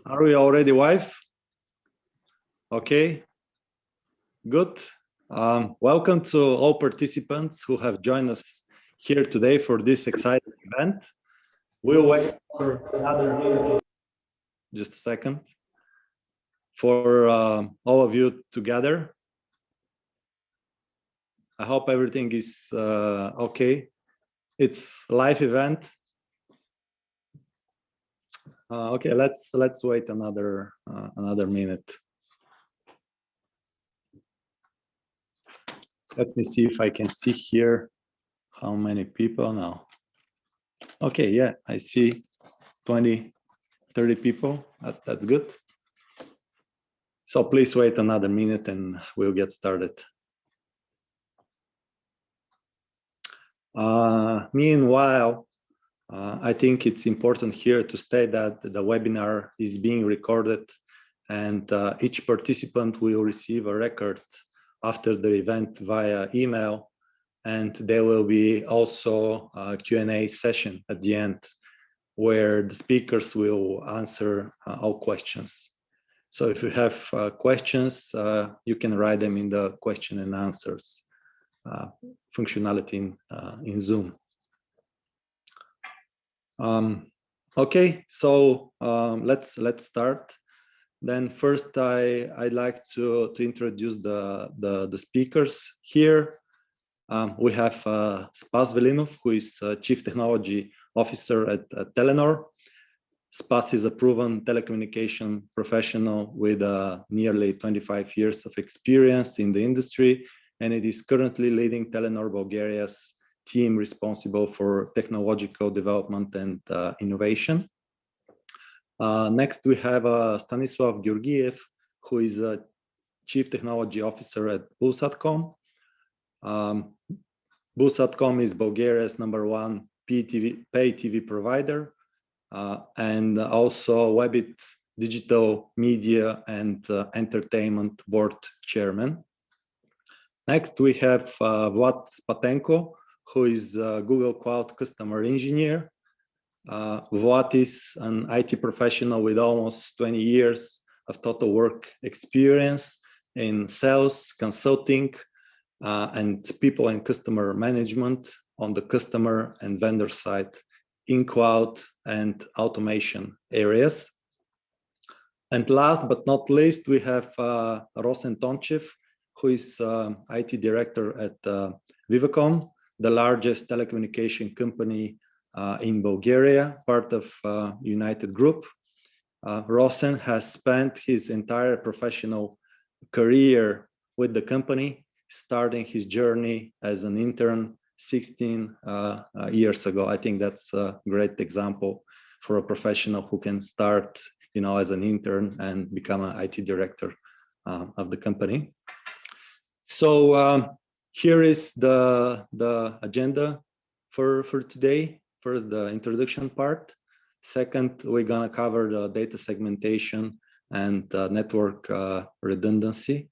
Are we already live? Okay, good. Welcome to all participants who have joined us here today for this exciting event. We'll wait for another minute, just a second, for all of you to gather. I hope everything is okay. It's a live event. Okay, let's wait another minute. Let me see if I can see here how many people now. Okay, yeah, I see 20, 30 people. That's good. So please wait another minute and we'll get started. Meanwhile, I think it's important here to state that the webinar is being recorded and each participant will receive a record after the event via email, and there will be also a Q&A session at the end where the speakers will answer all questions. So if you have questions, you can write them in the question and answers functionality in Zoom. Okay, so let's start. Then first, I'd like to introduce the speakers here. We have Spas Velinov, who is Chief Technology Officer at Telenor. Spas is a proven telecommunication professional with nearly 25 years of experience in the industry, and it is currently leading Telenor Bulgaria's team responsible for technological development and innovation. Next, we have Stanislav Georgiev, who is a Chief Technology Officer at Bulsatcom. Bulsatcom is Bulgaria's #1 pay TV provider and also Webit Digital Media and Entertainment Board Chairman. Next, we have Vlad Patenko, who is a Google Cloud Customer Engineer. Vlad is an IT professional with almost 20 years of total work experience in sales, consulting, and people and customer management on the customer and vendor side in cloud and automation areas. And last but not least, we have Rosen Tonchev, who is IT director at Vivacom, the largest telecommunication company in Bulgaria, part of United Group. Rosen has spent his entire professional career with the company, starting his journey as an intern 16 years ago. I think that's a great example for a professional who can start, as an intern and become an IT director of the company. So here is the agenda for today. First, the introduction part. Second, we're gonna cover the data segmentation and network redundancy,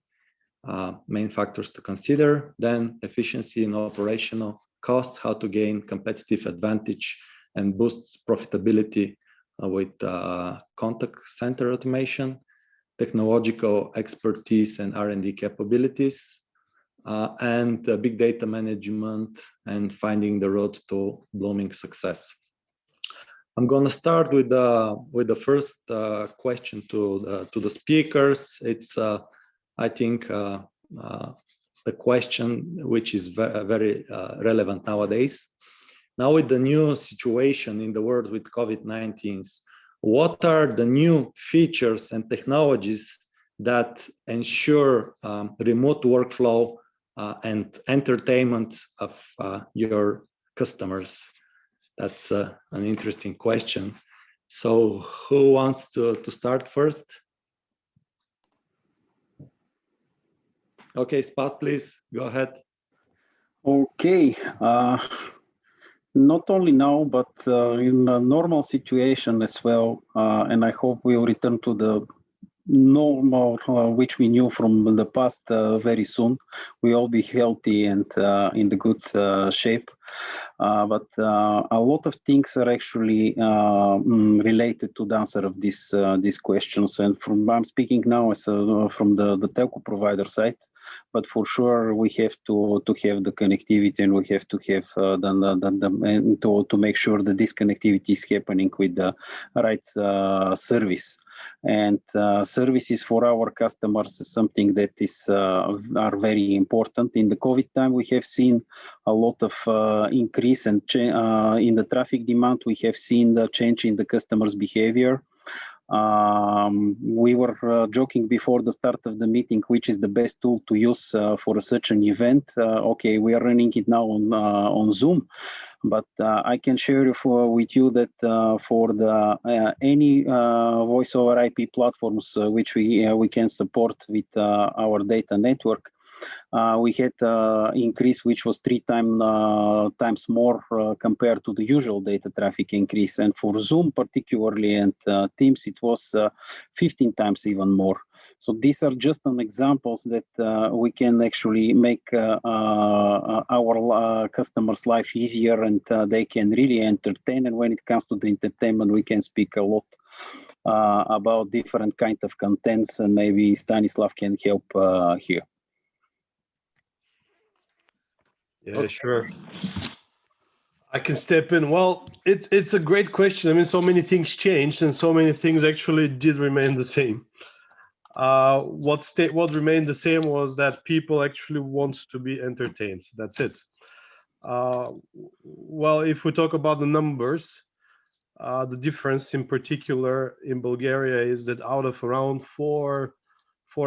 main factors to consider. Then efficiency and operational costs, how to gain competitive advantage and boost profitability with contact center automation, technological expertise and R&D capabilities, and big data management and finding the road to blooming success. I'm going to start with the first question to the speakers. It's I think a question which is very relevant nowadays. Now with the new situation in the world with COVID-19, what are the new features and technologies that ensure remote workflow and entertainment of your customers? That's an interesting question. So who wants to start first? Okay, Spas, please go ahead. Okay. Not only now, but in a normal situation as well, and I hope we'll return to the normal, which we knew from the past, very soon. We all be healthy and in the good shape. But a lot of things are actually related to the answer of these questions. And I'm speaking now as from the telco provider side, but for sure we have to have the connectivity, and we have to have to make sure that this connectivity is happening with the right service. And services for our customers is something that is are very important. In the COVID time, we have seen a lot of increase and in the traffic demand. We have seen the change in the customers' behavior. We were joking before the start of the meeting, which is the best tool to use for such an event. Okay, we are running it now on Zoom, but I can share with you that for the any voice over IP platforms which we can support with our data network, we had increase which was 3 times more compared to the usual data traffic increase. And for Zoom particularly and Teams, it was 15 times even more. So these are just some examples that we can actually make our customers' life easier, and they can really entertain. And when it comes to the entertainment, we can speak a lot about different kind of contents, and maybe Stanislav can help here. Yeah, sure. I can step in. Well, it's a great question. I mean, so many things changed, and so many things actually did remain the same. What remained the same was that people actually want to be entertained. That's it. Well, if we talk about the numbers, the difference in particular in Bulgaria is that out of around 4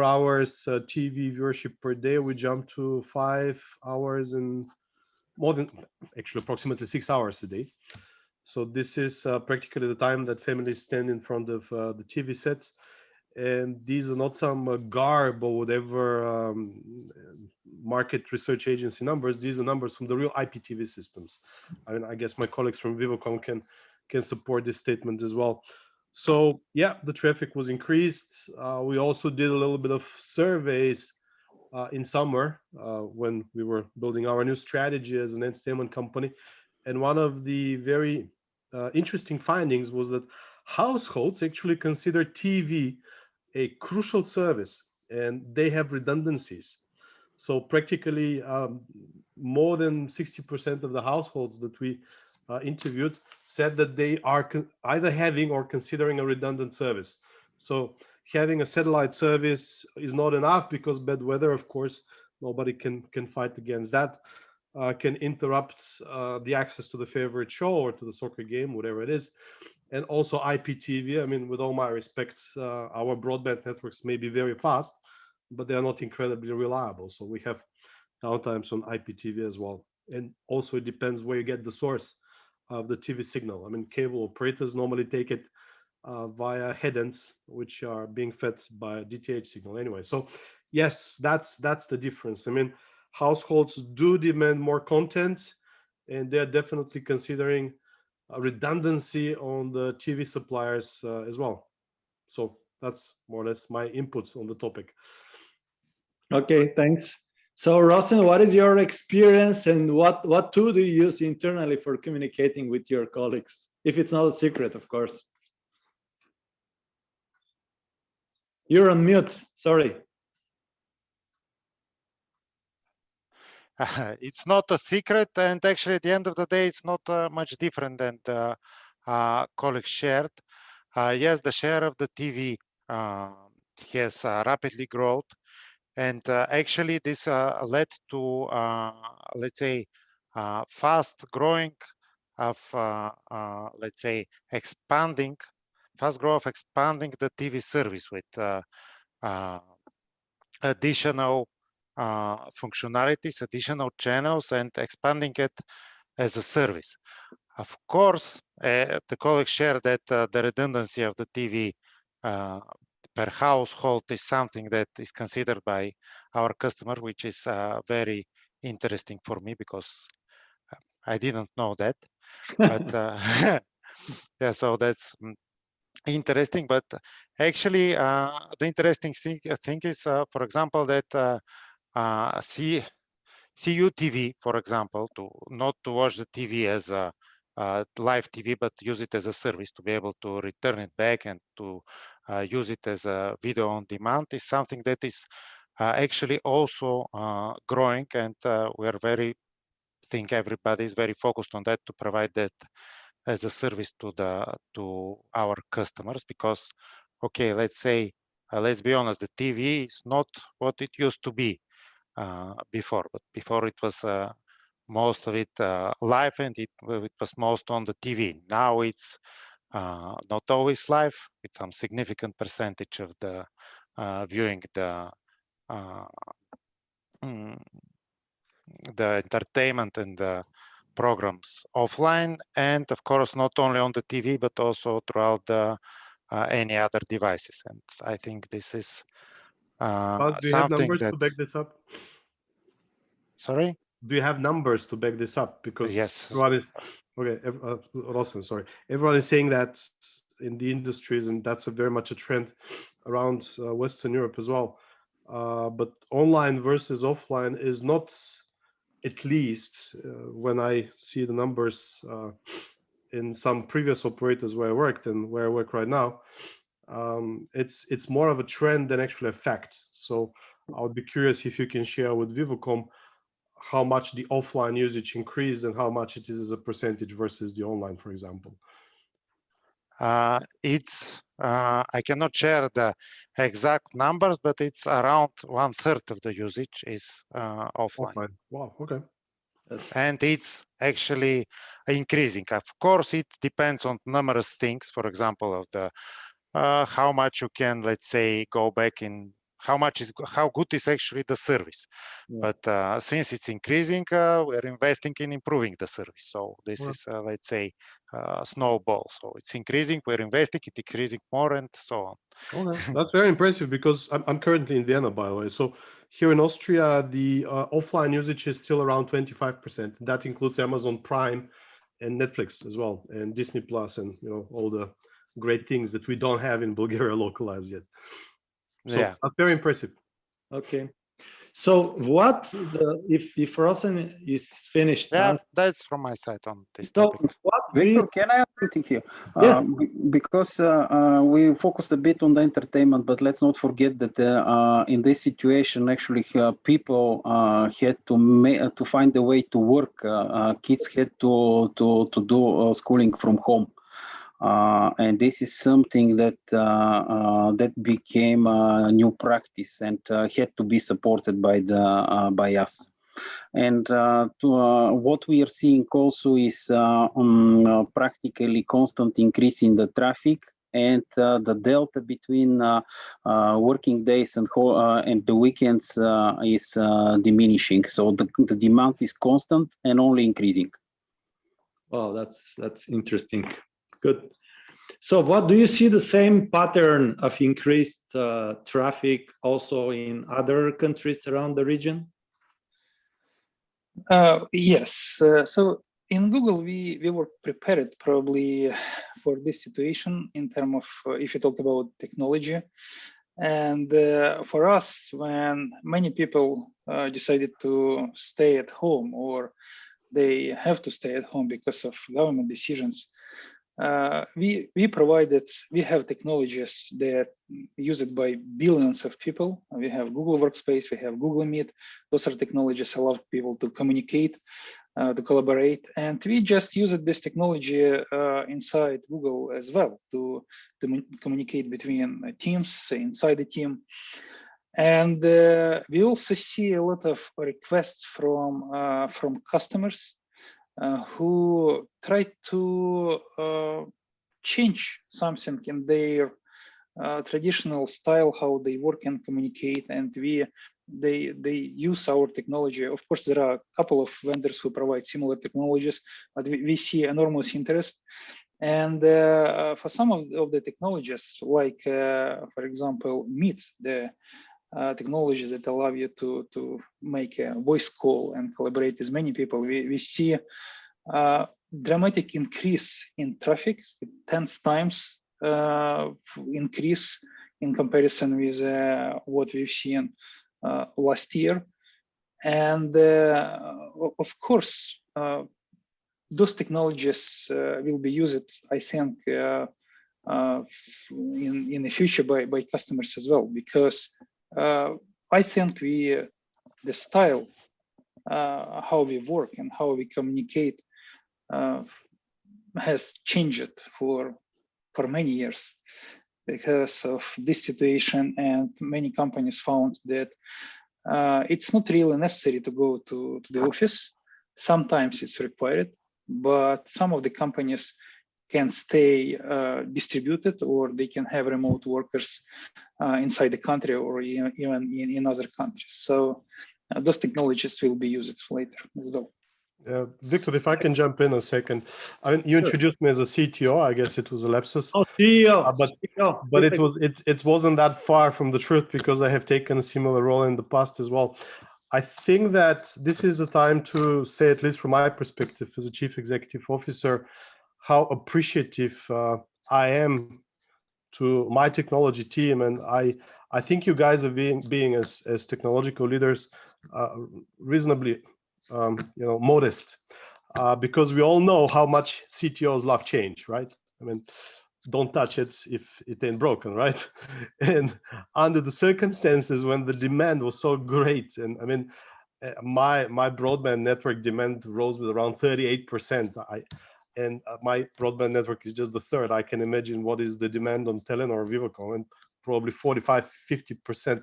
hours TV viewership per day, we jumped to 5 hours and more than, actually approximately 6 hours a day. So this is practically the time that families stand in front of the TV sets. And these are not some garb or whatever market research agency numbers. These are numbers from the real IPTV systems. I mean, I guess my colleagues from Vivacom can support this statement as well. So yeah, the traffic was increased. We also did a little bit of surveys in summer when we were building our new strategy as an entertainment company. And one of the very interesting findings was that households actually consider TV a crucial service, and they have redundancies. So practically more than 60% of the households that we interviewed said that they are either having or considering a redundant service. So having a satellite service is not enough, because bad weather, of course, nobody can fight against that, can interrupt the access to the favorite show or to the soccer game, whatever it is. And also IPTV, I mean, with all my respect, our broadband networks may be very fast, but they are not incredibly reliable. So we have downtimes on IPTV as well. And also it depends where you get the source of the TV signal. I mean, cable operators normally take it via headends, which are being fed by a DTH signal anyway. So yes, that's the difference. I mean, households do demand more content, and they're definitely considering a redundancy on the TV suppliers as well. So that's more or less my input on the topic. Okay, thanks. So Rosen, what is your experience, and what tool do you use internally for communicating with your colleagues? If it's not a secret, of course. You're on mute, sorry. It's not a secret, and actually at the end of the day, it's not much different than the colleagues shared. Yes, the share of the TV has rapidly grown, and actually this led to, let's say, fast growing of, let's say, fast growth of expanding the TV service with additional functionalities, additional channels, and expanding it as a service. Of course, the colleagues share that the redundancy of the TV per household is something that is considered by our customer, which is very interesting for me, because I didn't know that. But yeah, so that's interesting. But actually, the interesting thing is, for example, that CUTV, for example, not to watch the TV as a live TV, but use it as a service to be able to return it back and to use it as a video on demand is something that is actually also growing, and think everybody is very focused on that to provide that as a service to our customers, because okay, let's say let's be honest, the TV is not what it used to be before, but before it was most of it live, and it was most on the TV. Now it's not always live, with some significant percentage of the viewing the entertainment and the programs offline, and of course not only on the TV but also throughout any other devices. And I think this is But do you have numbers to back this up? Sorry? Do you have numbers to back this up? Because yes, everyone is okay. Rosen, sorry. Everyone is saying that in the industries, and that's very much a trend around Western Europe as well. But online versus offline is not, at least when I see the numbers in some previous operators where I worked and where I work right now, it's more of a trend than actually a fact. So I would be curious if you can share with Vivacom how much the offline usage increased and how much it is as a percentage versus the online, for example. I cannot share the exact numbers, but it's around 1/3 of the usage is offline. Wow, okay. And it's actually increasing. Of course, it depends on numerous things. For example, of the how much you can, let's say, go back in, how good is actually the service. Yeah. But since it's increasing, we're investing in improving the service. So this is, let's say, snowball. So it's increasing, we're investing, it's increasing more, and so on. Okay, that's very impressive, because I'm currently in Vienna, by the way. So here in Austria, the offline usage is still around 25%. That includes Amazon Prime and Netflix as well, and Disney Plus, and all the great things that we don't have in Bulgaria localized yet. So yeah, that's very impressive. Okay. So what if Rosen is finished? Yeah, that's from my side on this topic. Victor, can I add something here? Yeah. Because we focused a bit on the entertainment, but let's not forget that in this situation, actually, people had to find a way to work. Kids had to do schooling from home. And this is something that that became a new practice and had to be supported by us. And what we are seeing also is practically constant increase in the traffic, and the delta between working days and the weekends is diminishing. So the demand is constant and only increasing. Wow, that's interesting. Good. So what do you see the same pattern of increased traffic also in other countries around the region? Yes. So in Google, we were prepared probably for this situation in terms of if you talk about technology. And for us, when many people decided to stay at home, or they have to stay at home because of government decisions, we have technologies that used by billions of people. We have Google Workspace, we have Google Meet. Those are technologies allow people to communicate, to collaborate, and we just used this technology inside Google as well to communicate between teams inside the team. And we also see a lot of requests from customers who try to change something in their traditional style, how they work and communicate, and they use our technology. Of course, there are a couple of vendors who provide similar technologies, but we see enormous interest. And for some of the technologies, like for example, Meet, the technologies that allow you to make a voice call and collaborate with many people, we see dramatic increase in traffic, 10 times increase in comparison with what we've seen last year. And of course, those technologies will be used, I think, in the future by customers as well, because I think the style how we work and how we communicate has changed for many years because of this situation, and many companies found that it's not really necessary to go to the office. Sometimes it's required, but some of the companies can stay distributed, or they can have remote workers inside the country or even in other countries. So those technologies will be used later as well. Victor, if I can jump in a second. I mean, you introduced me as a CTO. I guess it was a lapsus. Oh, CEO. But it wasn't that far from the truth, because I have taken a similar role in the past as well. I think that this is a time to say, at least from my perspective as a chief executive officer, how appreciative I am to my technology team, and I think you guys are being as technological leaders reasonably modest, because we all know how much CTOs love change, right? I mean, don't touch it if it ain't broken, right? And under the circumstances when the demand was so great, and I mean, my broadband network demand rose with around 38%. And my broadband network is just the third. I can imagine what is the demand on Telenor or Vivacom, and probably 45–50%.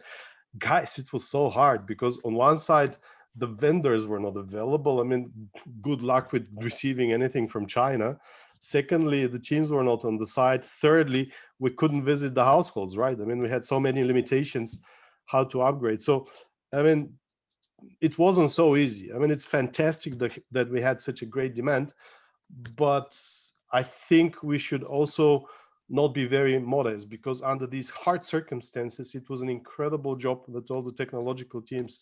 Guys, it was so hard, because on one side, the vendors were not available. I mean, good luck with receiving anything from China. Secondly, the teams were not on the site. Thirdly, we couldn't visit the households, right? I mean, we had so many limitations how to upgrade. So, I mean, it wasn't so easy. I mean, it's fantastic that we had such a great demand, but I think we should also not be very modest, because under these hard circumstances, it was an incredible job that all the technological teams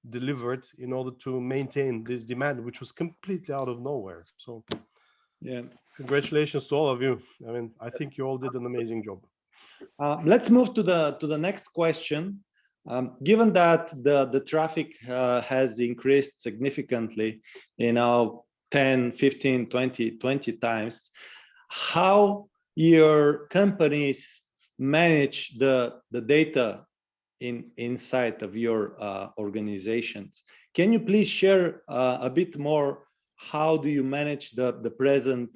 delivered in order to maintain this demand, which was completely out of nowhere. So yeah, congratulations to all of you. I mean, I think you all did an amazing job. Let's move to the next question. Given that the traffic has increased significantly, 10, 15, 20 times, how your companies manage the data inside of your organizations? Can you please share a bit more? How do you manage the present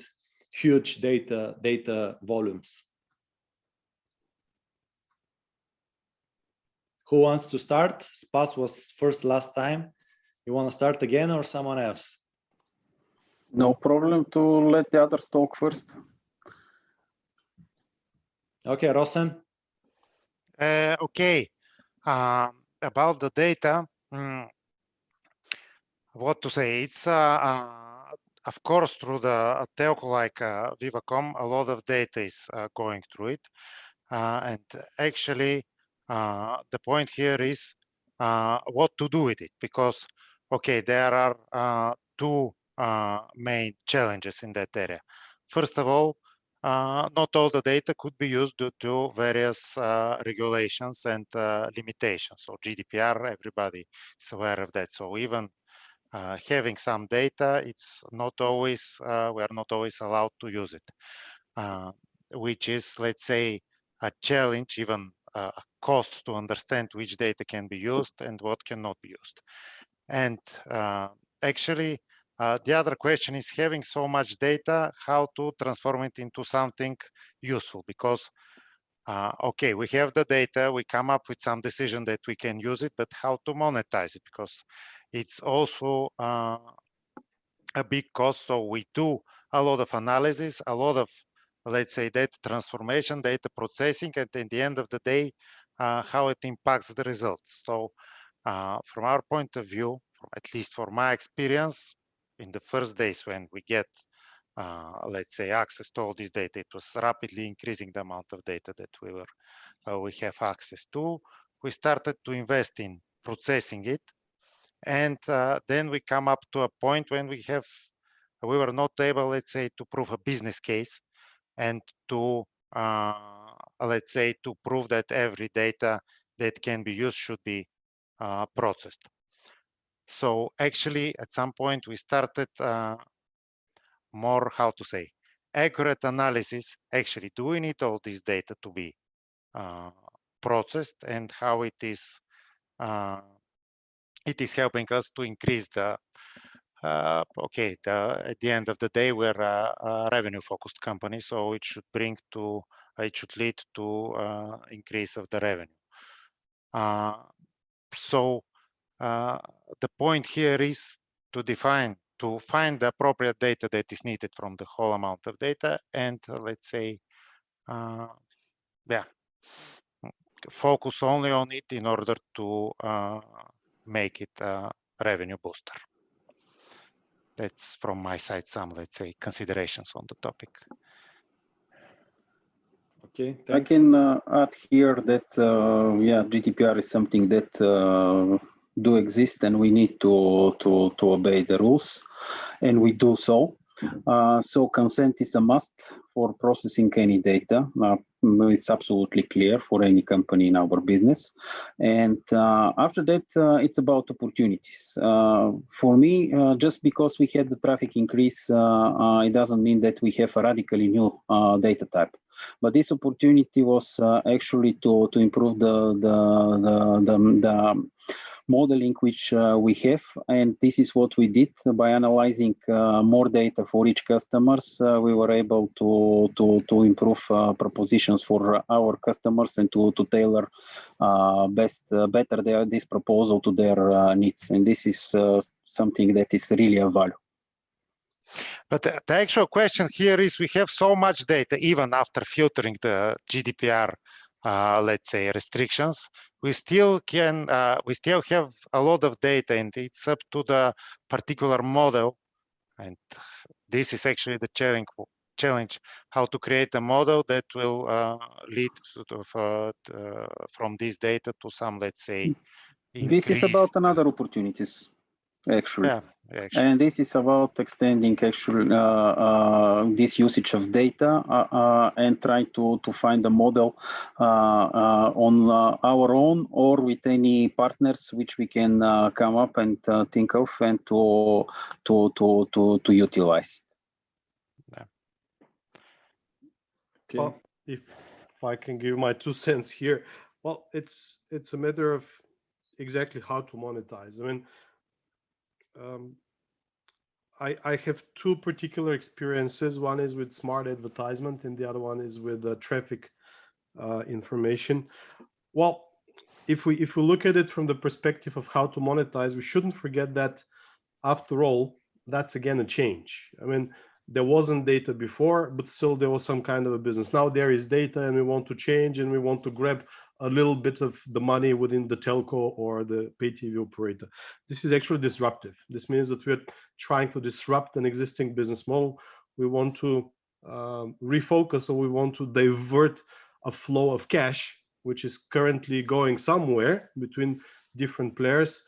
huge data volumes? Who wants to start? Spas was first last time. You want to start again, or someone else? No problem to let the others talk first. Okay, Rosen. Okay. About the data, what to say? It's of course, through the telco like Vivacom, a lot of data is going through it, and actually, the point here is what to do with it, because okay, there are two main challenges in that area. First of all, not all the data could be used due to various regulations and limitations. So GDPR, everybody is aware of that. So even having some data, it's not always, we are not always allowed to use it, which is, let's say, a challenge, even a cost to understand which data can be used and what cannot be used. And actually, the other question is, having so much data, how to transform it into something useful, because okay, we have the data, we come up with some decision that we can use it, but how to monetize it, because it's also a big cost. So we do a lot of analysis, a lot of, let's say, data transformation, data processing, and at the end of the day, how it impacts the results. So from our point of view, at least for my experience, in the first days when we get, let's say, access to all this data, it was rapidly increasing the amount of data that we have access to. We started to invest in processing it, and then we come up to a point when we were not able, let's say, to prove a business case and to let's say, to prove that every data that can be used should be processed. So actually, at some point, we started more, how to say, accurate analysis. Actually, do we need all this data to be processed, and how it is helping us to increase the okay, at the end of the day, we're a revenue-focused company, so it should lead to increase of the revenue. So the point here is to find the appropriate data that is needed from the whole amount of data, and let's say, yeah, focus only on it in order to make it a revenue booster. That's from my side some, let's say, considerations on the topic. Okay, I thanks. can add here that yeah, GDPR is something that do exist, and we need to obey the rules, and we do so. So consent is a must for processing any data. It's absolutely clear for any company in our business. And after that, it's about opportunities. For me, just because we had the traffic increase, it doesn't mean that we have a radically new data type. But this opportunity was actually to improve the modeling which we have, and this is what we did. By analyzing more data for each customers, we were able to improve propositions for our customers and to tailor better this proposal to their needs, and this is something that is really a value. But the actual question here is, we have so much data, even after filtering the GDPR, let's say, restrictions, we still have a lot of data, and it's up to the particular model. And this is actually the challenge, how to create a model that will lead from this data to some, let's say, This is about another opportunities, actually. Yeah, actually. And this is about extending actually this usage of data and try to find a model on our own or with any partners which we can come up and think of and to utilize. Yeah. Okay. Well, if I can give my 2 cents here, well, it's a matter of exactly how to monetize. I mean, I have 2 particular experiences. One is with smart advertisement, and the other one is with traffic information. Well, if we look at it from the perspective of how to monetize, we shouldn't forget that, after all, that's again a change. I mean, there wasn't data before, but still there was some kind of a business. Now there is data, and we want to change, and we want to grab a little bit of the money within the telco or the pay TV operator. This is actually disruptive. This means that we're trying to disrupt an existing business model. We want to refocus, or we want to divert a flow of cash, which is currently going somewhere between different players,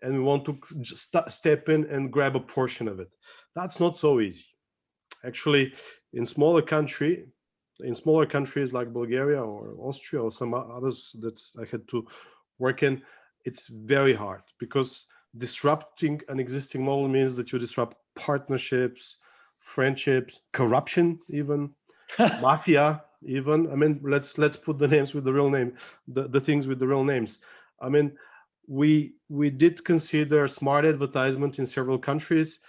and we want to just step in and grab a portion of it. That's not so easy. Actually, in smaller countries like Bulgaria or Austria or some others that I had to work in, it's very hard, because disrupting an existing model means that you disrupt partnerships, friendships, corruption, even mafia, even. I mean, let's put the names with the real name, the things with the real names. I mean, we did consider smart advertisement in several countries.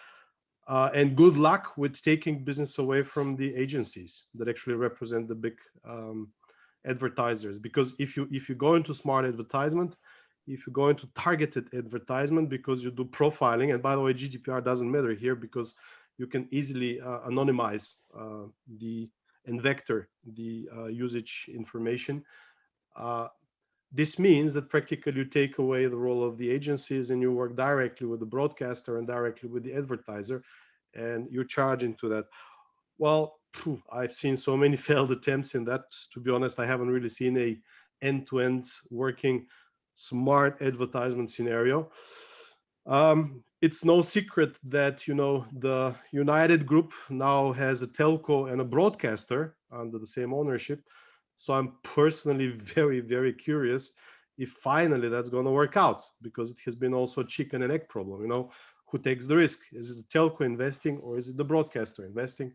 And good luck with taking business away from the agencies that actually represent the big advertisers. Because if you go into smart advertisement, if you go into targeted advertisement, because you do profiling, and by the way, GDPR doesn't matter here, because you can easily anonymize and vector the usage information. This means that practically you take away the role of the agencies, and you work directly with the broadcaster and directly with the advertiser, and you're charging to that. Well, I've seen so many failed attempts in that. To be honest, I haven't really seen a end-to-end working smart advertisement scenario. It's no secret that, the United Group now has a telco and a broadcaster under the same ownership. So I'm personally very, very curious if finally that's going to work out, because it has been also a chicken and egg problem. Who takes the risk? Is it the telco investing or is it the broadcaster investing?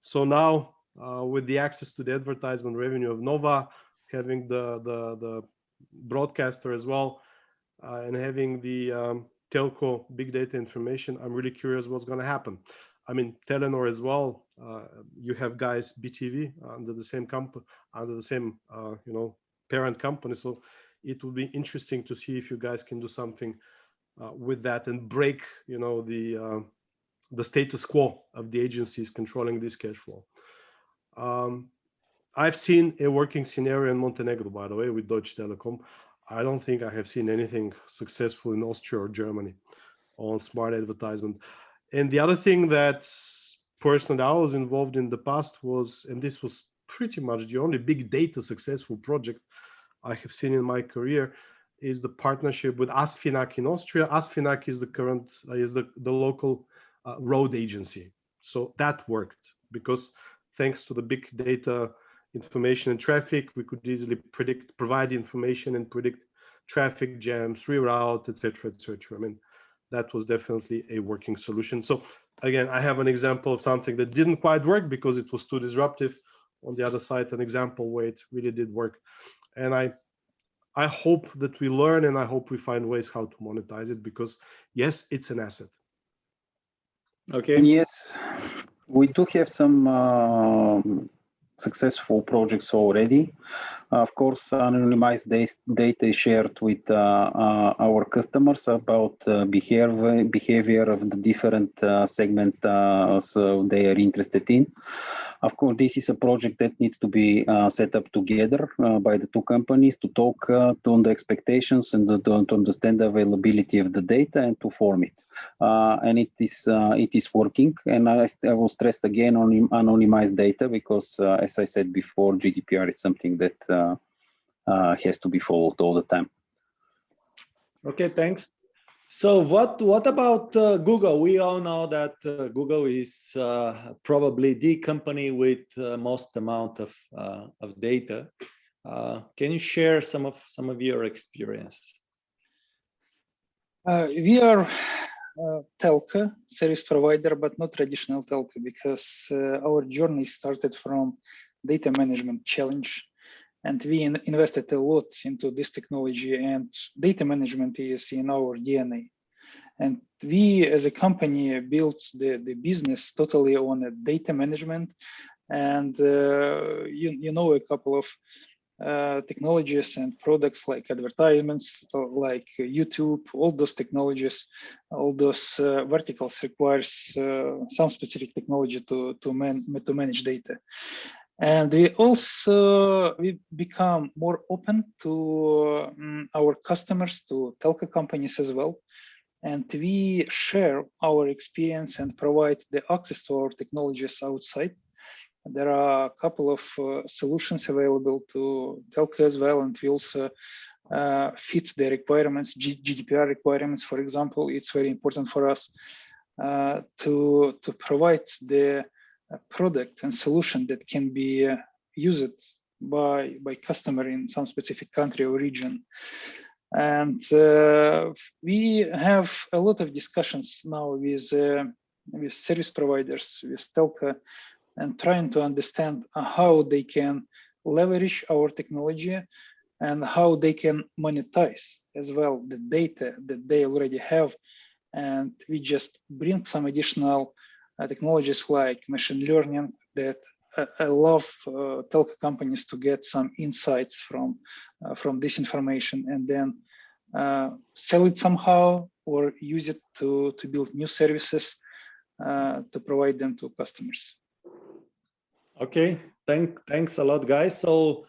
So now with the access to the advertisement revenue of Nova, having the broadcaster as well, and having the telco big data information, I'm really curious what's going to happen. I mean, Telenor as well. You have guys BTV under the same parent company. So it will be interesting to see if you guys can do something with that and break, the status quo of the agencies controlling this cash flow. I've seen a working scenario in Montenegro, by the way, with Deutsche Telekom. I don't think I have seen anything successful in Austria or Germany on smart advertisement. And the other thing that personally I was involved in the past was, and this was pretty much the only big data successful project I have seen in my career, is the partnership with ASFINAG in Austria. ASFINAG is the local road agency. So that worked because thanks to the big data information and traffic, we could easily provide information and predict traffic jams, reroute, etc., etc. I mean, that was definitely a working solution. So again, I have an example of something that didn't quite work because it was too disruptive. On the other side, an example where it really did work. And I hope that we learn, and I hope we find ways how to monetize it, because yes, it's an asset. Okay. And yes, we do have some successful projects already. Of course, anonymized data is shared with our customers about behavior of the different segment so they are interested in. Of course, this is a project that needs to be set up together by the two companies to talk to the expectations and to understand the availability of the data and to form it. And it is working. And I will stress again on anonymized data because, as I said before, GDPR is something that has to be followed all the time. Okay, thanks. So what about Google? We all know that Google is probably the company with most amount of data. Can you share some of your experience? We are telco service provider, but not traditional telco, because our journey started from data management challenge. And we invested a lot into this technology, and data management is in our DNA. And we, as a company, built the business totally on a data management. And you know, a couple of technologies and products like advertisements, like YouTube, all those technologies, all those verticals requires some specific technology to manage data. And we become more open to our customers, to telco companies as well. And we share our experience and provide the access to our technologies outside. There are a couple of solutions available to telco as well, and we also fit the requirements, GDPR requirements, for example. It's very important for us to provide the product and solution that can be used by customer in some specific country or region. And we have a lot of discussions now with service providers, with telco, and trying to understand how they can leverage our technology and how they can monetize as well the data that they already have. And we just bring some additional technologies like machine learning that allow telco companies to get some insights from this information and then sell it somehow or use it to build new services to provide them to customers. Okay, thanks a lot, guys. So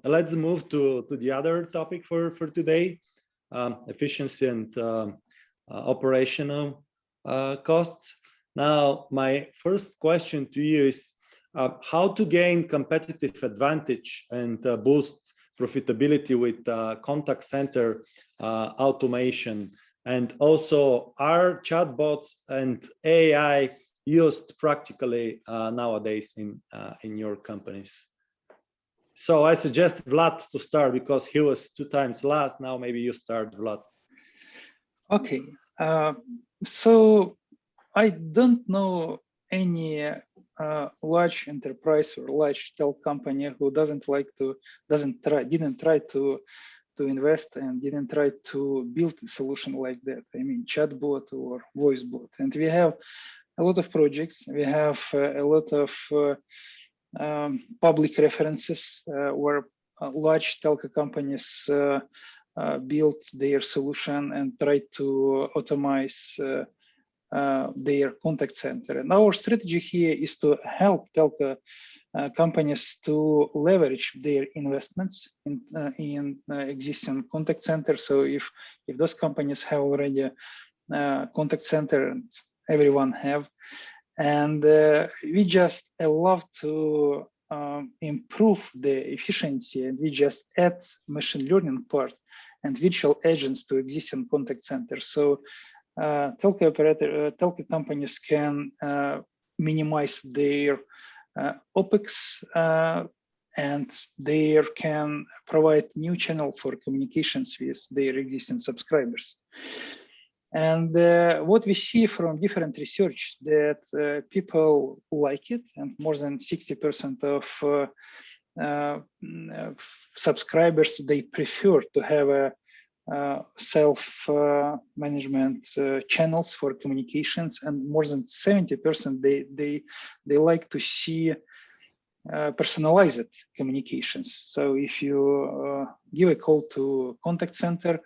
let's move to the other topic for today, efficiency and operational costs. Now, my first question to you is how to gain competitive advantage and boost profitability with contact center automation, and also are chatbots and AI used practically nowadays in your companies? So I suggest Vlad to start because he was 2 times last. Now maybe you start, Vlad. Okay, so I don't know any large enterprise or large tel company who didn't try to invest and didn't try to build a solution like that. I mean, chatbot or voice bot. And we have a lot of projects. We have a lot of public references where large telco companies built their solution and try to automate their contact center. And our strategy here is to help telco companies to leverage their investments in existing contact center. So if those companies have already a contact center, and everyone have, and we just love to improve the efficiency, and we just add machine learning part and virtual agents to existing contact centers. So telco companies can minimize their OpEx and they can provide new channel for communications with their existing subscribers. And what we see from different research that people like it, and more than 60% of subscribers, they prefer to have a self-management channels for communications, and more than 70% they like to see personalized communications. So if you give a call to contact center,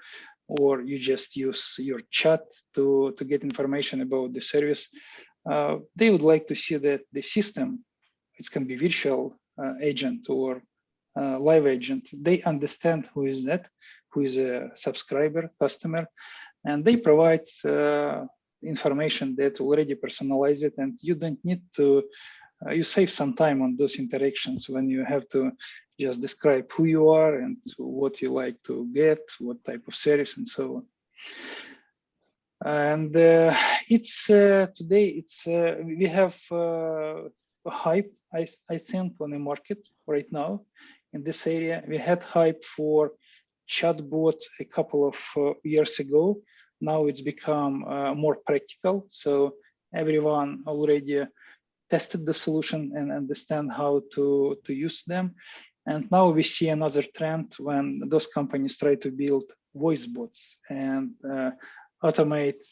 or you just use your chat to get information about the service, they would like to see that the system, it can be virtual agent or live agent, they understand who is that, who is a subscriber, customer, and they provide information that already personalize it, and you don't need to, you save some time on those interactions when you have to just describe who you are and what you like to get, what type of service, and so on. And it's today, it's we have a hype, I think, on the market right now in this area. We had hype for chatbot a couple of years ago. Now it's become more practical. So everyone already tested the solution and understand how to use them. And now we see another trend when those companies try to build voice bots and automate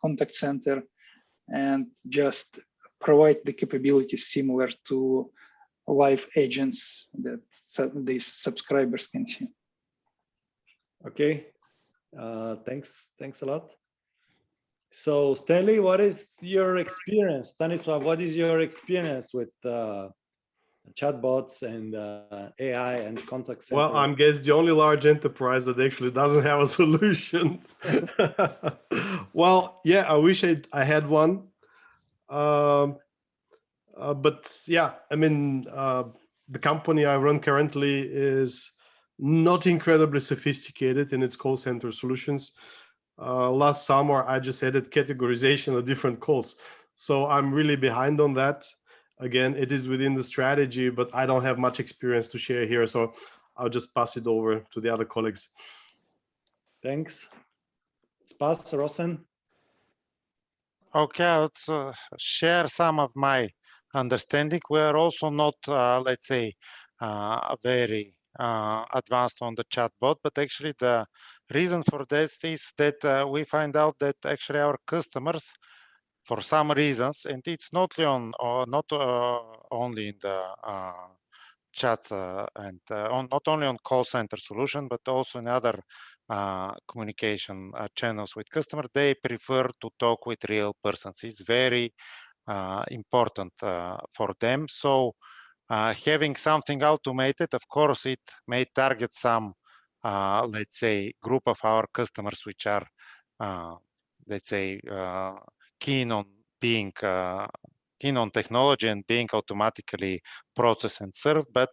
contact center and just provide the capabilities similar to live agents that these subscribers can see. Okay, thanks a lot. So Stanley, what is your experience? Stanislav, what is your experience with chatbots and AI and contact center? Well, I'm guess the only large enterprise that actually doesn't have a solution. Well, yeah, I wish I had one. But yeah, I mean, the company I run currently is not incredibly sophisticated in its call center solutions. Last summer, I just added categorization of different calls. So I'm really behind on that. Again, it is within the strategy, but I don't have much experience to share here. So I'll just pass it over to the other colleagues. Thanks. Let's pass, Rosen. Okay, let's share some of my understanding. We are also not, let's say, very advanced on the chatbot, but actually the reason for this is that we find out that actually our customers, for some reasons, and it's not only in the chat and not only on call center solution, but also in other communication channels with customer, they prefer to talk with real persons. It's very important for them. So having something automated, of course, it may target some, let's say, group of our customers which are, let's say, keen on being keen on technology and being automatically processed and served. But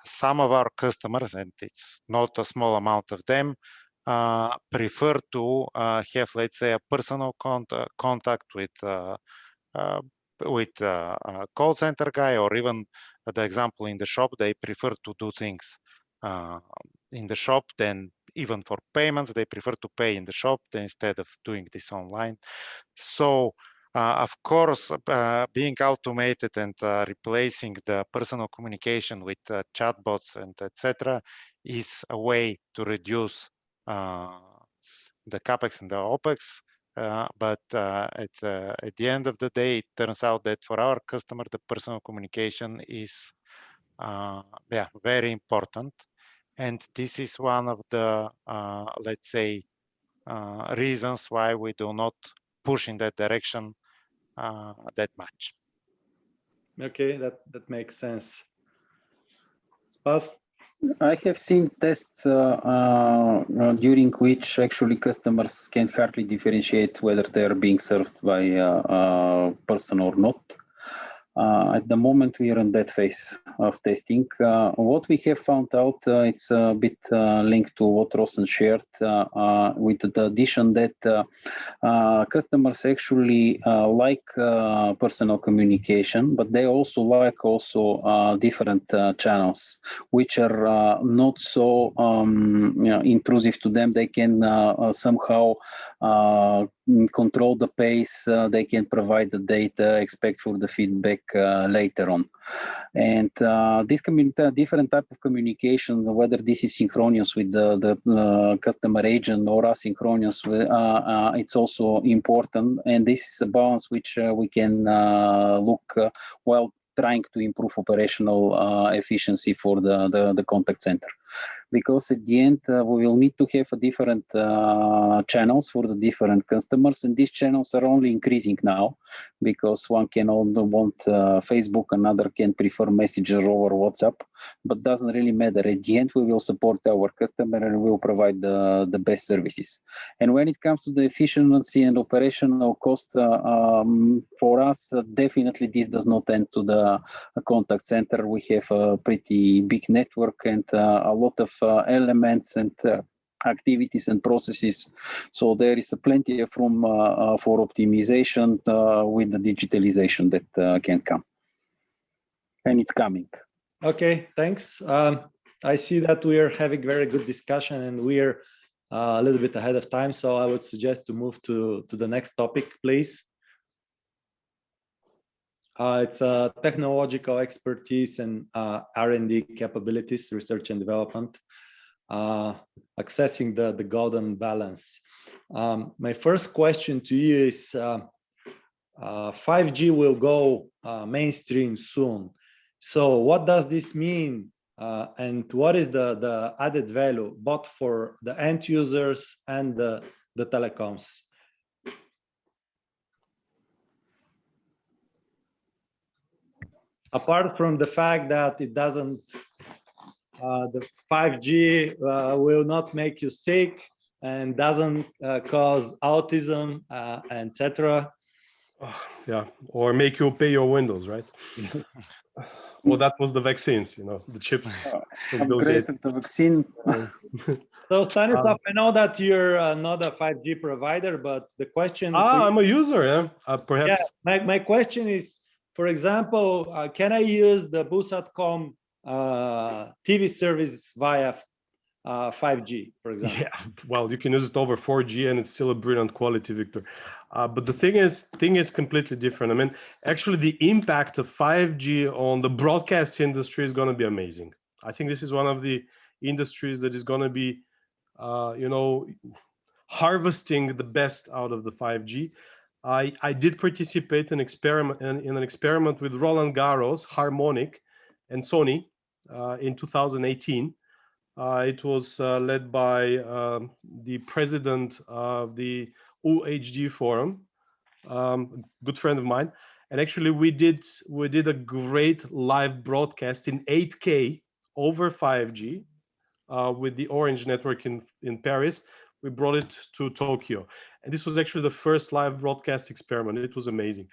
some of our customers, and it's not a small amount of them, prefer to have, let's say, a personal contact with with a call center guy, or even the example in the shop, they prefer to do things in the shop. Then even for payments, they prefer to pay in the shop instead of doing this online. So of course, being automated and replacing the personal communication with chatbots and etc. is a way to reduce the capex and the opex. But at the end of the day, it turns out that for our customer, the personal communication is very important. And this is one of the, let's say, reasons why we do not push in that direction that much. Okay, that makes sense. Spas? I have seen tests during which actually customers can hardly differentiate whether they're being served by a person or not. At the moment, we are in that phase of testing. What we have found out, it's a bit linked to what Rosen shared, with the addition that customers actually like personal communication, but they also like different channels, which are not so intrusive to them. They can somehow control the pace, they can provide the data, expect for the feedback later on. And this different type of communication, whether this is synchronous with the customer agent or asynchronous, it's also important. And this is a balance which we can look while trying to improve operational efficiency for the contact center. Because at the end, we will need to have a different channels for the different customers, and these channels are only increasing now, because one can want Facebook, another can prefer Messenger over WhatsApp, but doesn't really matter. At the end, we will support our customer and we will provide the best services. And when it comes to the efficiency and operational cost, for us, definitely this does not end to the contact center. We have a pretty big network and a lot of elements and activities and processes. So there is plenty of room for optimization with the digitalization that can come. And it's coming. Okay, thanks. I see that we are having very good discussion and we are a little bit ahead of time. So I would suggest to move to the next topic, please. It's technological expertise and R&D capabilities, research and development, accessing the golden balance. My first question to you is, 5G will go mainstream soon. So what does this mean? And what is the added value, both for the end users and the telecoms? Apart from the fact that it doesn't, the 5G will not make you sick and doesn't cause autism, etc. Yeah, or make you pay your windows, right? Well, that was the vaccines, you know, the chips. Upgrade of the vaccine. So Stanislav, I know that you're not a 5G provider, but the question. I'm a user, yeah. Perhaps. Yeah, my question is, for example, can I use the Bulsatcom TV service via 5G, for example? Yeah, well, you can use it over 4G and it's still a brilliant quality, Victor. But the thing is completely different. I mean, actually, the impact of 5G on the broadcast industry is going to be amazing. I think this is one of the industries that is going to be, you know, harvesting the best out of the 5G. I did participate in an experiment with Roland Garros, Harmonic, and Sony in 2018. It was led by the president of the UHD Forum, a good friend of mine, and actually we did a great live broadcast in 8K over 5G with the Orange network in Paris. We brought it to Tokyo, and this was actually the first live broadcast experiment. It was amazing.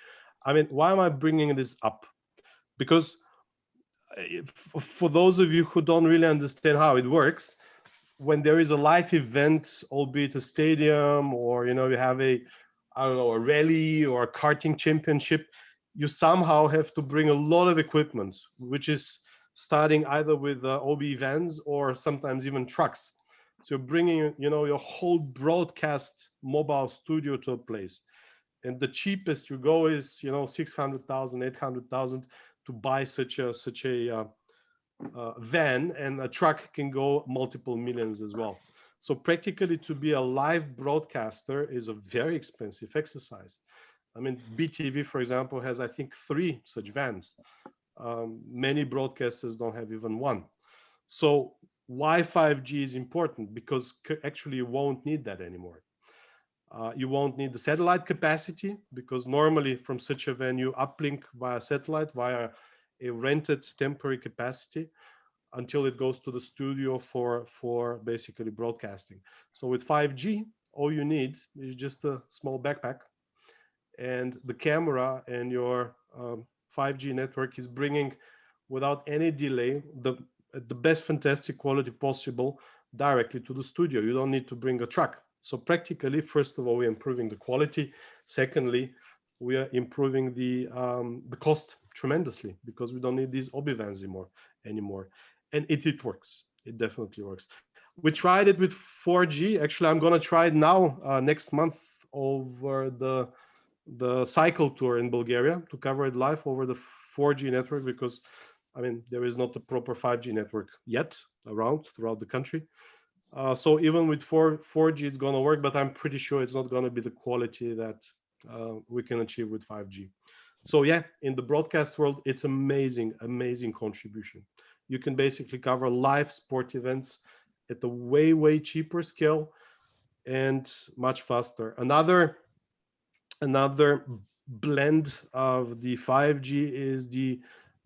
I mean, why am I bringing this up? Because for those of you who don't really understand how it works, when there is a live event, albeit a stadium, or you know, you have a I don't know, a rally or a karting championship, you somehow have to bring a lot of equipment, which is starting either with OB vans or sometimes even trucks. So you're bringing, your whole broadcast mobile studio to a place. And the cheapest you go is, 600,000, 800,000 to buy such a van, and a truck can go multiple millions as well. So practically to be a live broadcaster is a very expensive exercise. I mean, BTV, for example, has, I think, 3 such vans. Many broadcasters don't have even one. So why 5G is important? Because actually you won't need that anymore. You won't need the satellite capacity, because normally from such a van you uplink via satellite, via a rented temporary capacity, until it goes to the studio for basically broadcasting. So with 5G, all you need is just a small backpack, and the camera and your 5G network is bringing, without any delay, the best fantastic quality possible directly to the studio. You don't need to bring a truck. So practically, first of all, we're improving the quality. Secondly, we are improving the cost tremendously, because we don't need these OB vans anymore. And it works. It definitely works. We tried it with 4G. Actually, I'm going to try it now next month over the cycle tour in Bulgaria, to cover it live over the 4G network, because I mean, there is not a proper 5G network yet around throughout the country. So even with 4G, it's going to work, but I'm pretty sure it's not going to be the quality that we can achieve with 5G. So yeah, in the broadcast world, it's amazing, amazing contribution. You can basically cover live sport events at a way, way cheaper scale and much faster. Another blend of the 5G is the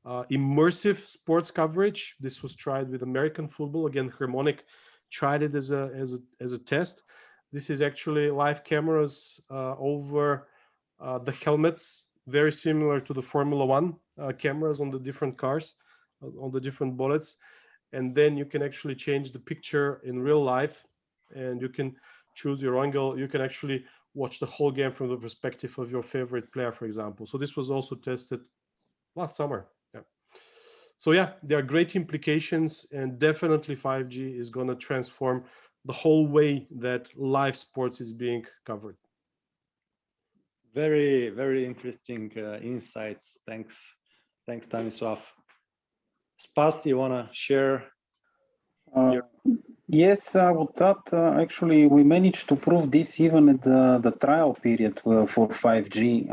immersive sports coverage. This was tried with American football. Again, Harmonic tried it as a test. This is actually live cameras over the helmets, very similar to the Formula One cameras on the different cars, on the different bullets. And then you can actually change the picture in real life, and you can choose your angle. You can actually watch the whole game from the perspective of your favorite player, for example. So this was also tested last summer. Yeah. So yeah, there are great implications, and definitely 5G is going to transform the whole way that live sports is being covered. Very, very interesting insights. Thanks, Stanislav. Spas, you want to share? Yes, with that, actually, we managed to prove this even at the trial period for 5G.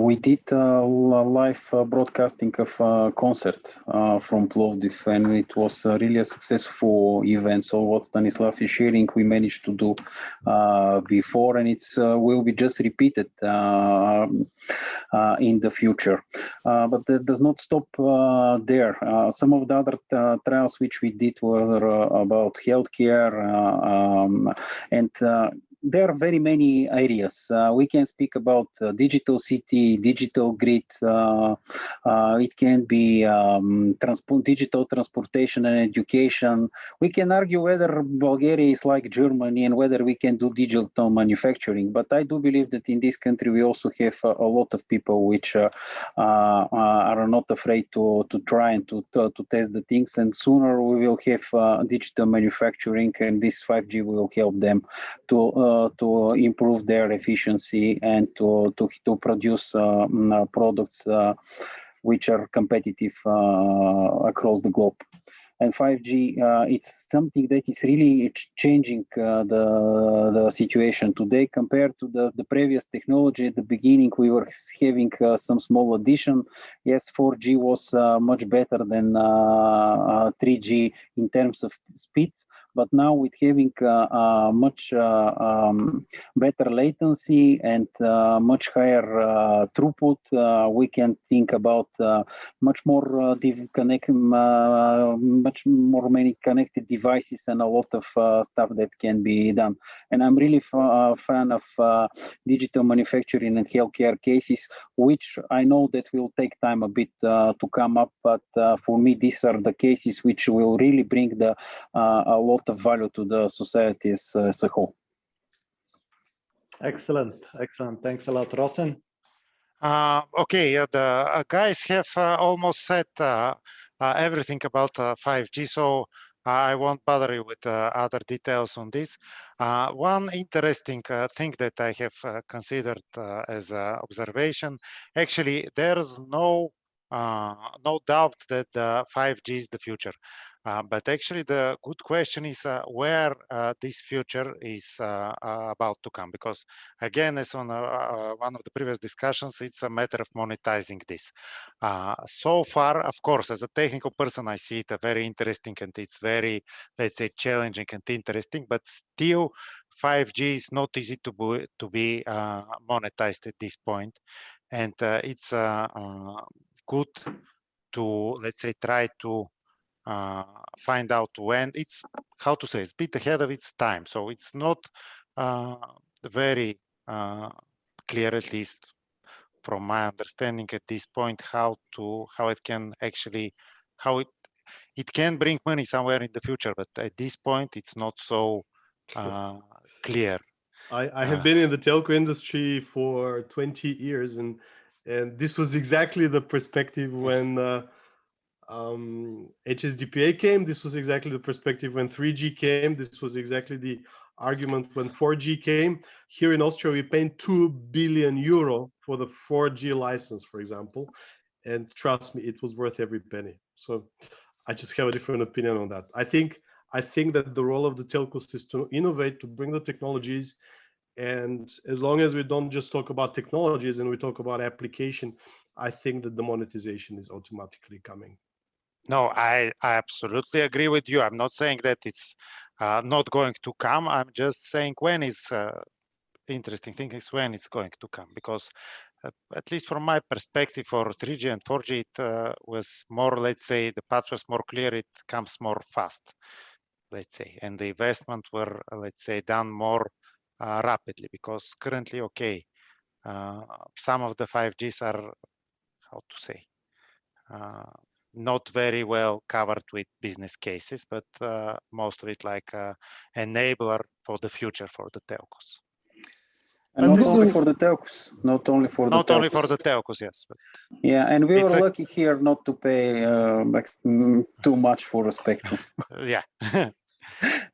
We did live broadcasting of a concert from Plovdiv, and it was really a successful event. So what Stanislav is sharing, we managed to do before, and it will be just repeated in the future. But that does not stop there. Some of the other trials which we did were about healthcare, and there are very many areas. We can speak about digital city, digital grid. It can be digital transportation and education. We can argue whether Bulgaria is like Germany and whether we can do digital manufacturing. But I do believe that in this country we also have a lot of people which are not afraid to try and to test the things. And sooner we will have digital manufacturing, and this 5G will help them to improve their efficiency and to produce products which are competitive across the globe. And 5G, it's something that is really changing the situation today compared to the previous technology. At the beginning, we were having some small addition. Yes, 4G was much better than 3G in terms of speeds. But now with having much better latency and much higher throughput, we can think about much more many connected devices and a lot of stuff that can be done. And I'm really a fan of digital manufacturing and healthcare cases, which I know that will take time a bit to come up. But for me, these are the cases which will really bring a lot of value to the society as a whole. Excellent. Thanks a lot, Rosen. Okay, the guys have almost said everything about 5G, so I won't bother you with other details on this. One interesting thing that I have considered as an observation, actually, there's no doubt that 5G is the future. But actually, the good question is where this future is about to come, because again, as on one of the previous discussions, it's a matter of monetizing this. So far, of course, as a technical person, I see it very interesting and it's very, let's say, challenging and interesting, but still 5G is not easy to be monetized at this point. And it's good to, let's say, try to find out when it's, how to say, it's a bit ahead of its time. So it's not very clear, at least from my understanding at this point, how it can actually, how it can bring money somewhere in the future, but at this point it's not so clear. I have been in the telco industry for 20 years, and this was exactly the perspective when HSDPA came. This was exactly the perspective when 3G came. This was exactly the argument when 4G came. Here in Austria, we paid 2 billion euro for the 4G license, for example, and trust me, it was worth every penny. So I just have a different opinion on that. I think that the role of the telcos is to innovate, to bring the technologies, and as long as we don't just talk about technologies and we talk about application, I think that the monetization is automatically coming. No, I absolutely agree with you. I'm not saying that it's not going to come. I'm just saying when it's interesting thing is when it's going to come, because at least from my perspective for 3G and 4G, it was more, let's say, the path was more clear. It comes more fast, let's say, and the investment were, let's say, done more rapidly, because currently, okay, some of the 5Gs are, how to say, not very well covered with business cases, but most of it like enabler for the future for the telcos. And not only for the telcos, not only for the telcos. Not only for the telcos, yes. But yeah, and we were lucky here not to pay too much for a spectrum. Yeah.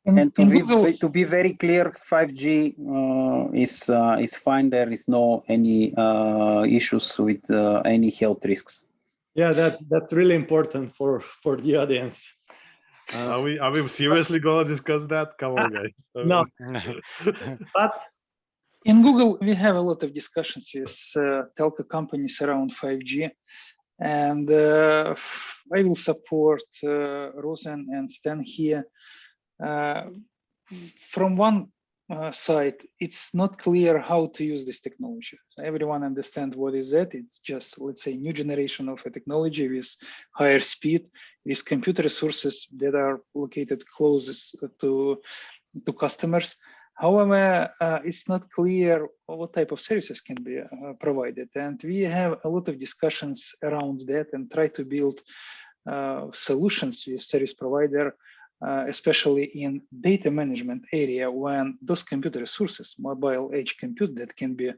And to be very clear, 5G is fine. There is no any issues with any health risks. Yeah, that's really important for the audience. Are we seriously gonna discuss that? Come on, guys. No. But in Google, we have a lot of discussions with telco companies around 5G, and I will support Rosen and Stan here. From one side, it's not clear how to use this technology. So everyone understands what is it. It's just, let's say, new generation of a technology with higher speed, with computer resources that are located closest to customers. However, it's not clear what type of services can be provided. And we have a lot of discussions around that and try to build solutions with service provider, especially in data management area, when those computer resources, mobile edge compute that can be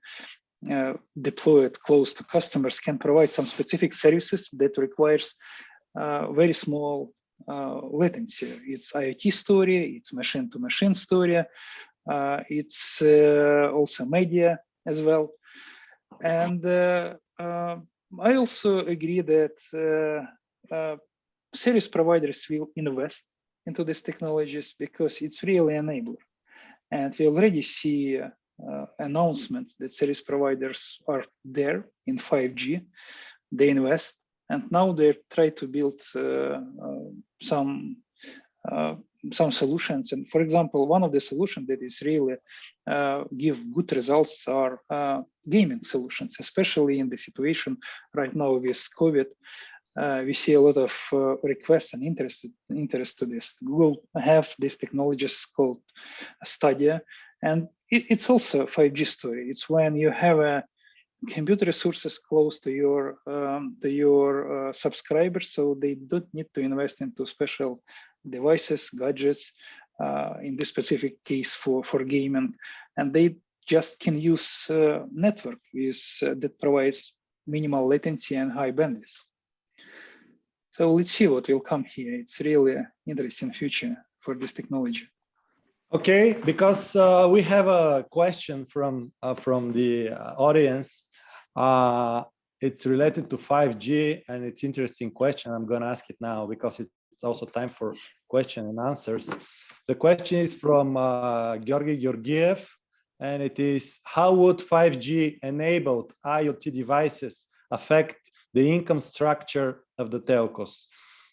deployed close to customers, can provide some specific services that requires very small latency. It's IoT story, it's machine-to-machine story, it's also media as well. And I also agree that service providers will invest into these technologies because it's really an enabler. And we already see announcements that service providers are there in 5G, they invest, and now they try to build some solutions. And for example, one of the solutions that is really give good results are gaming solutions, especially in the situation right now with COVID. We see a lot of requests and interest to this. Google have these technologies called Stadia, and it's also a 5G story. It's when you have a computer resources close to your subscribers, so they don't need to invest into special devices, gadgets, in this specific case for gaming, and they just can use network that provides minimal latency and high bandwidth. So let's see what will come here. It's really an interesting future for this technology. Okay, because we have a question from the audience. It's related to 5G, and it's an interesting question. I'm going to ask it now because it's also time for question and answers. The question is from Georgiev, and it is, how would 5G enabled IoT devices affect the income structure of the telcos?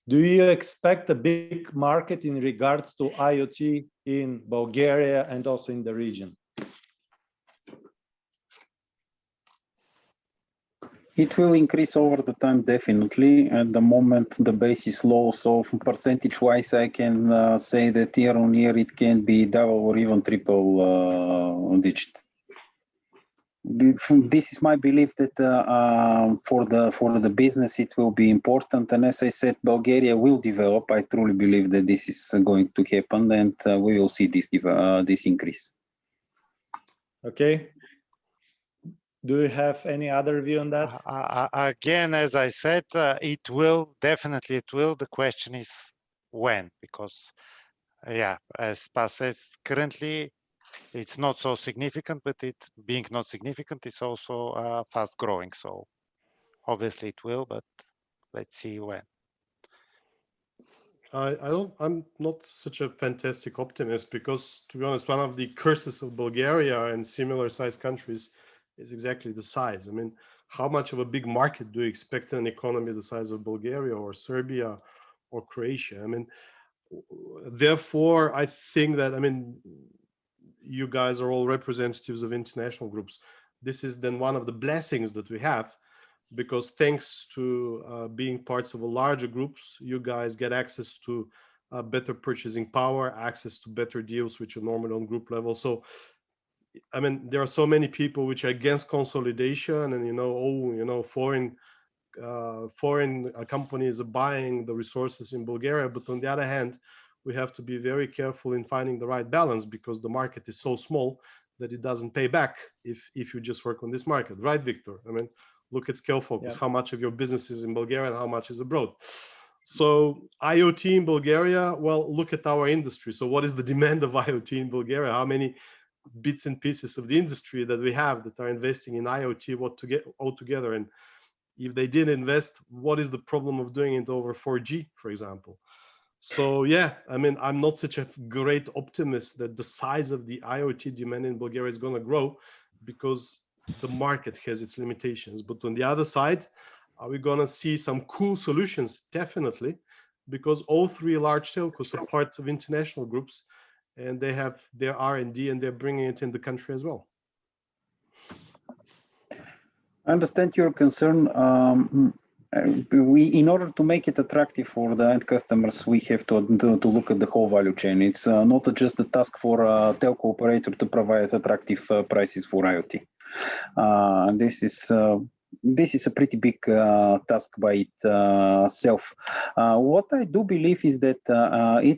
Do you expect a big market in regards to IoT in Bulgaria and also in the region? It will increase over the time, definitely. At the moment, the base is low, so percentage-wise, I can say that year on year it can be double or even triple digit. This is my belief that for the business it will be important, and as I said, Bulgaria will develop. I truly believe that this is going to happen, and we will see this increase. Okay. Do you have any other view on that? Again, as I said, it will, definitely it will. The question is when, because yeah, as Pa says, currently it's not so significant, but it being not significant, it's also fast growing. So obviously it will, but let's see when. I'm not such a fantastic optimist because, to be honest, one of the curses of Bulgaria and similar sized countries is exactly the size. I mean, how much of a big market do you expect in an economy the size of Bulgaria or Serbia or Croatia? I mean, therefore, I think that, I mean, you guys are all representatives of international groups. This is then one of the blessings that we have, because thanks to being parts of a larger groups, you guys get access to better purchasing power, access to better deals which are normally on group level. So I mean, there are so many people which are against consolidation, and foreign companies are buying the resources in Bulgaria. But on the other hand, we have to be very careful in finding the right balance, because the market is so small that it doesn't pay back if you just work on this market, right, Victor? I mean, look at Scalefocus. Yeah. How much of your business is in Bulgaria and how much is abroad? So IoT in Bulgaria, well, look at our industry. So what is the demand of IoT in Bulgaria? How many bits and pieces of the industry that we have that are investing in IoT, what to get all together? And if they didn't invest, what is the problem of doing it over 4G, for example? So yeah, I mean, I'm not such a great optimist that the size of the IoT demand in Bulgaria is going to grow, because the market has its limitations. But on the other side, are we going to see some cool solutions? Definitely, because all three large telcos are parts of international groups, and they have their R&D, and they're bringing it in the country as well. I understand your concern. In order to make it attractive for the end customers, we have to look at the whole value chain. It's not just the task for a telco operator to provide attractive prices for IoT. This is a pretty big task by itself. What I do believe is that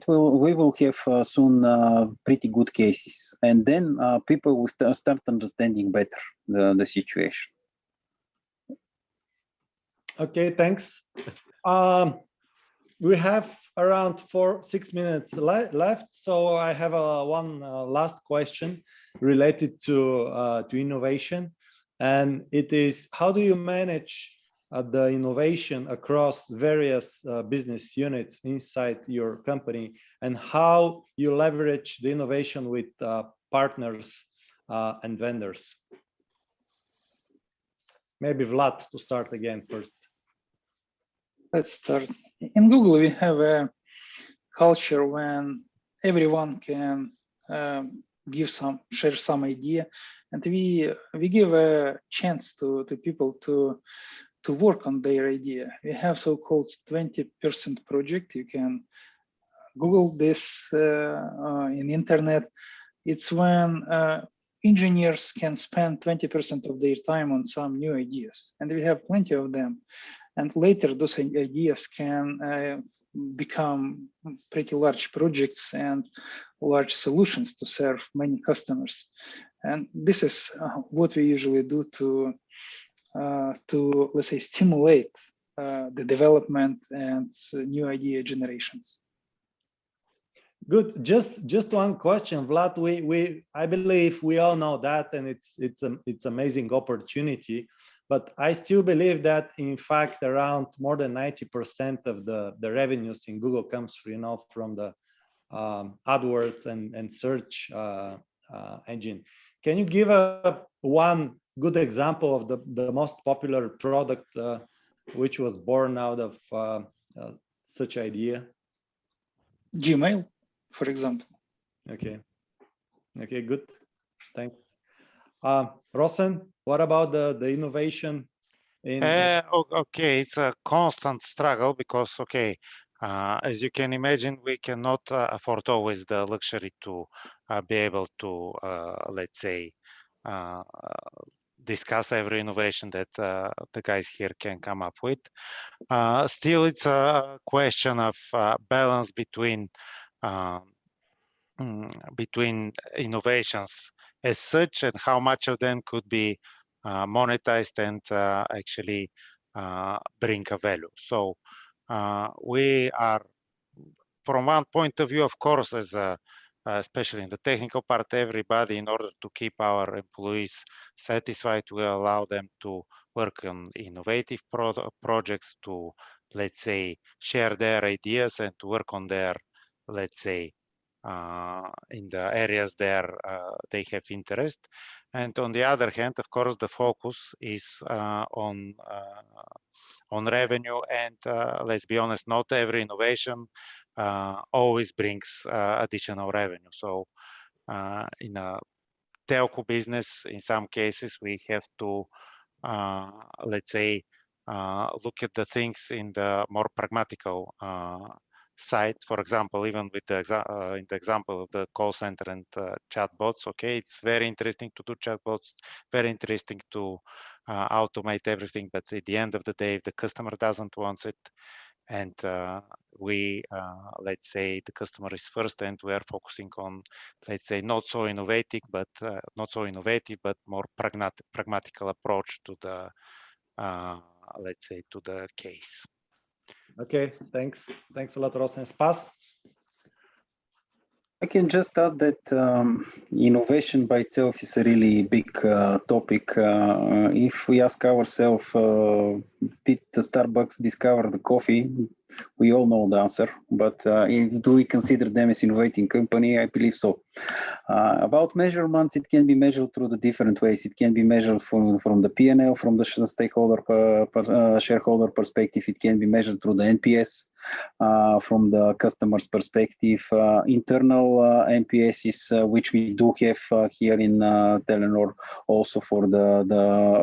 we will have soon pretty good cases, and then people will start understanding better the situation. Okay, thanks. We have around 6 minutes left, so I have one last question related to innovation. And it is, how do you manage the innovation across various business units inside your company, and how you leverage the innovation with partners and vendors? Maybe Vlad to start again first. Let's start. In Google, we have a culture when everyone can share some idea, and we give a chance to people to work on their idea. We have so-called 20% project. You can Google this in internet. It's when engineers can spend 20% of their time on some new ideas, and we have plenty of them. And later, those ideas can become pretty large projects and large solutions to serve many customers. And this is what we usually do to let's say, stimulate the development and new idea generations. Good. Just one question, Vlad. I believe we all know that, and it's amazing opportunity. But I still believe that in fact around more than 90% of the revenues in Google comes, from the AdWords and search engine. Can you give one good example of the most popular product which was born out of such idea? Gmail, for example. Okay, good. Thanks. Rosen, what about the innovation? Okay, it's a constant struggle because, as you can imagine, we cannot afford always the luxury to be able to, let's say, discuss every innovation that the guys here can come up with. Still, it's a question of balance between innovations as such and how much of them could be monetized and actually bring a value. So we are, from one point of view, of course, as especially in the technical part, everybody, in order to keep our employees satisfied, we allow them to work on innovative projects, to, let's say, share their ideas and to work on their, let's say, in the areas there they have interest. And on the other hand, of course, the focus is on revenue, and let's be honest, not every innovation always brings additional revenue. So in a telco business, in some cases, we have to, let's say, look at the things in the more pragmatical side. For example, even with the in the example of the call center and chatbots, okay, it's very interesting to do chatbots, very interesting to automate everything, but at the end of the day, if the customer doesn't want it, and we, let's say, the customer is first, and we are focusing on, let's say, not so innovative, but more pragmatical approach to the, let's say, to the case. Okay, thanks a lot, Rosen. Spas? I can just add that innovation by itself is a really big topic. If we ask ourselves, did the Starbucks discover the coffee? We all know the answer, but do we consider them as innovating company? I believe so. About measurements, it can be measured through the different ways. It can be measured from the P&L, from the stakeholder shareholder perspective. It can be measured through the NPS. From the customer's perspective, internal NPS is which we do have here in Telenor, also for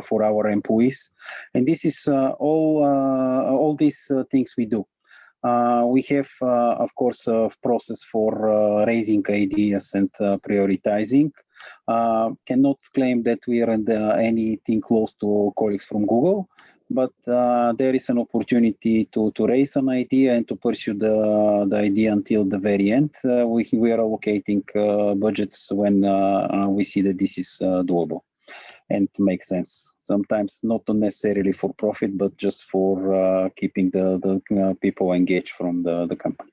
for our employees, and this is all these things we do. We have, of course, a process for raising ideas and prioritizing. Cannot claim that we are anything close to colleagues from Google, but there is an opportunity to raise an idea and to pursue the idea until the very end. We are allocating budgets when we see that this is doable and makes sense. Sometimes not necessarily for profit, but just for keeping the people engaged from the company.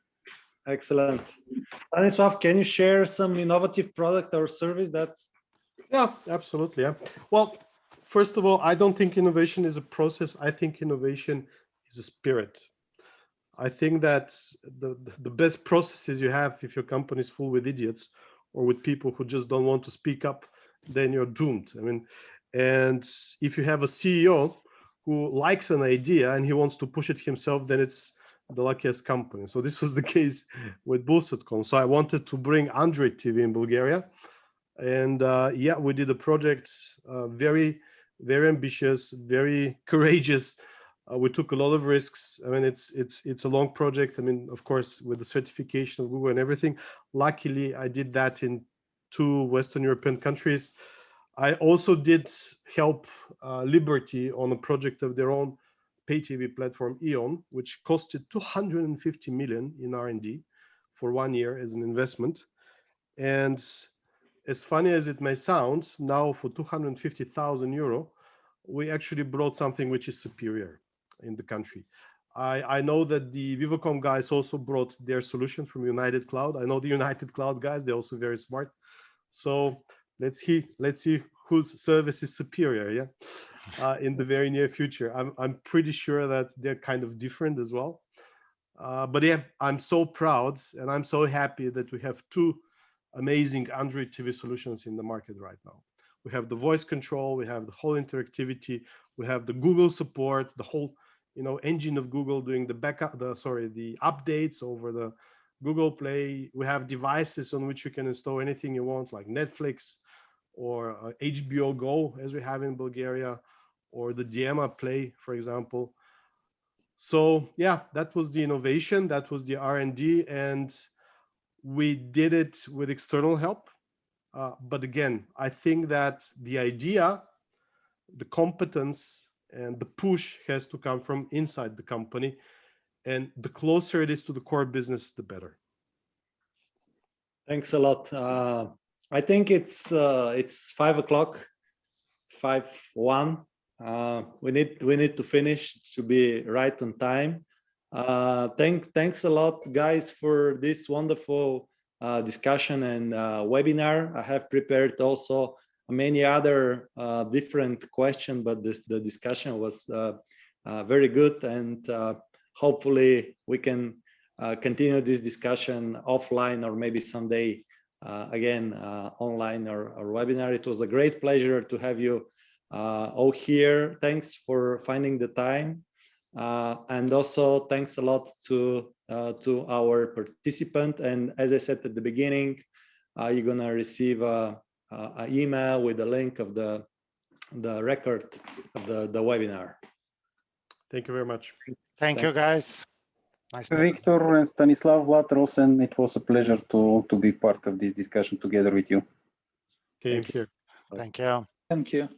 Excellent. Stanislav, can you share some innovative product or service that? Yeah, absolutely. Yeah. Well, first of all, I don't think innovation is a process. I think innovation is a spirit. I think that the best processes you have, if your company is full with idiots or with people who just don't want to speak up, then you're doomed. I mean, and if you have a CEO who likes an idea and he wants to push it himself, then it's the luckiest company. So this was the case with Bulsatcom. So I wanted to bring Android TV in Bulgaria. And yeah, we did a project, very, very ambitious, very courageous. We took a lot of risks. I mean, it's a long project. I mean, of course, with the certification of Google and everything. Luckily, I did that in 2 Western European countries. I also did help Liberty on a project of their own pay TV platform, Eon, which costed 250 million in R&D for 1 year as an investment. And as funny as it may sound, now for 250,000 euro, we actually brought something which is superior in the country. I know that the Vivacom guys also brought their solution from United Cloud. I know the United Cloud guys, they're also very smart. So let's see whose service is superior, yeah, in the very near future. I'm pretty sure that they're kind of different as well. But yeah, I'm so proud and I'm so happy that we have two amazing Android TV solutions in the market right now. We have the voice control, we have the whole interactivity, we have the Google support, the whole engine of Google doing the backup, the updates over the Google Play. We have devices on which you can install anything you want, like Netflix or HBO Go, as we have in Bulgaria, or the Diema Play, for example. So yeah, that was the innovation, that was the R&D, and we did it with external help. But again, I think that the idea, the competence, and the push has to come from inside the company. And the closer it is to the core business, the better. Thanks a lot. I think it's 5 o'clock, 5:01. We need to finish to be right on time. Thanks a lot, guys, for this wonderful discussion and webinar. I have prepared also many other different questions, but the discussion was very good, and hopefully we can continue this discussion offline, or maybe someday again online or webinar. It was a great pleasure to have you all here. Thanks for finding the time, and also thanks a lot to our participant. And as I said at the beginning, you're gonna receive an email with the link of the record of the webinar. Thank you very much. Thank you, guys. Nice. Victor and Stanislav, Vlad, Rosen, it was a pleasure to be part of this discussion together with you. Thank you. Thank you. Thank you.